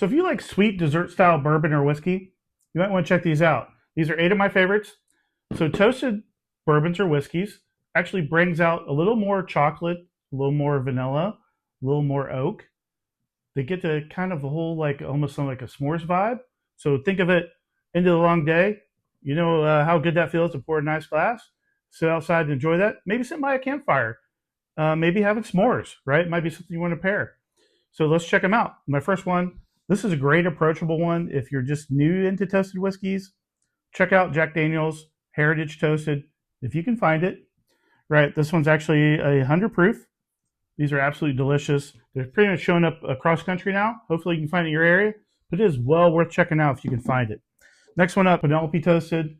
So if you like sweet dessert style bourbon or whiskey, you might want to check these out. These are 8 of my favorites. So toasted bourbons or whiskeys actually brings out a little more chocolate, a little more vanilla, a little more oak. They get to kind of a whole like almost like a s'mores vibe. So think of it into the long day. You know how good that feels to pour a nice glass, sit outside and enjoy that. Maybe sit by a campfire. Maybe having s'mores, right? It might be something you want to pair. So let's check them out. My first one, this is a great approachable one. If you're just new into toasted whiskeys, check out Jack Daniel's Heritage Toasted if you can find it. Right, this one's actually 100 proof. These are absolutely delicious. They're pretty much showing up across country now. Hopefully you can find it in your area, but it is well worth checking out if you can find it. Next one up, Penelope Toasted.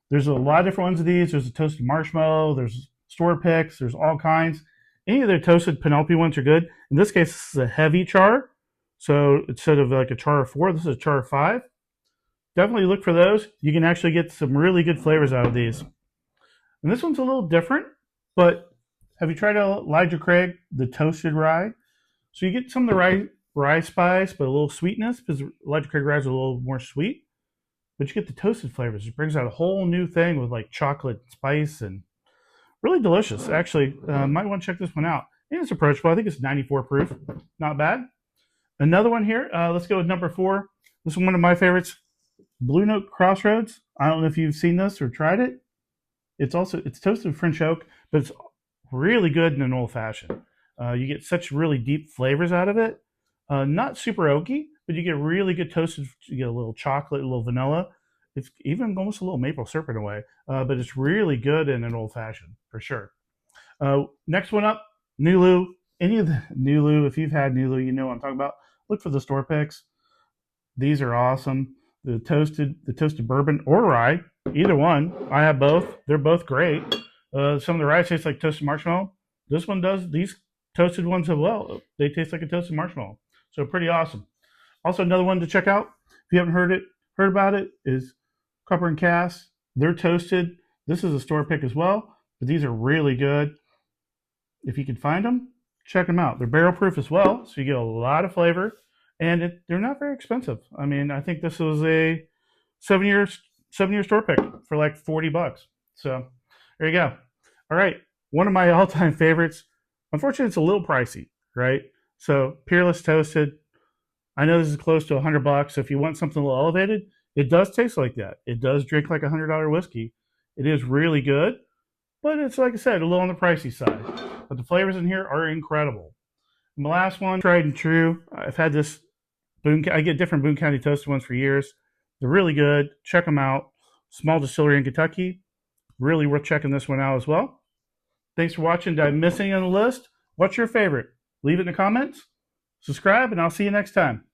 There's a lot of different ones of these. There's a toasted marshmallow. There's store picks. There's all kinds. Any of their toasted Penelope ones are good. In this case, this is a heavy char. So instead of like a char of 4, this is a char of 5. Definitely look for those. You can actually get some really good flavors out of these. And this one's a little different, but have you tried Elijah Craig, the Toasted Rye? So you get some of the rye spice, but a little sweetness, because Elijah Craig rye is a little more sweet. But you get the toasted flavors. It brings out a whole new thing with like chocolate spice and really delicious. Actually, might want to check this one out. And it's approachable. I think it's 94 proof. Not bad. Another one here. Let's go with number 4. This is one of my favorites. Blue Note Crossroads. I don't know if you've seen this or tried it. It's toasted French oak, but it's really good in an old fashioned. You get such really deep flavors out of it. Not super oaky, but you get really good toasted. You get a little chocolate, a little vanilla. It's even almost a little maple syrup in a way, but it's really good in an old fashioned for sure. Next one up, Nulu. Any of the Nulu, if you've had Nulu, you know what I'm talking about. Look for the store picks. These are awesome. The toasted bourbon or rye, either one. I have both. They're both great. Some of the rye tastes like toasted marshmallow. This one does. These toasted ones as well. They taste like a toasted marshmallow. So pretty awesome. Also, another one to check out if you haven't heard about it is Copper and Cask. They're toasted. This is a store pick as well, but these are really good. If you can find them, check them out. They're barrel proof as well, so you get a lot of flavor, and they're not very expensive. I mean, I think this was a 7-year store pick for like $40. So there you go. All right, one of my all-time favorites. Unfortunately, it's a little pricey, right? So Peerless Toasted. I know this is close to $100. So if you want something a little elevated, it does taste like that. It does drink like $100 whiskey. It is really good, but it's, like I said, a little on the pricey side. But the flavors in here are incredible. And the last one, tried and true. I've had this Boone. I get different Boone County toasted ones for years. They're really good. Check them out. Small distillery in Kentucky. Really worth checking this one out as well. Thanks for watching. Did I miss any on the list? What's your favorite? Leave it in the comments. Subscribe, and I'll see you next time.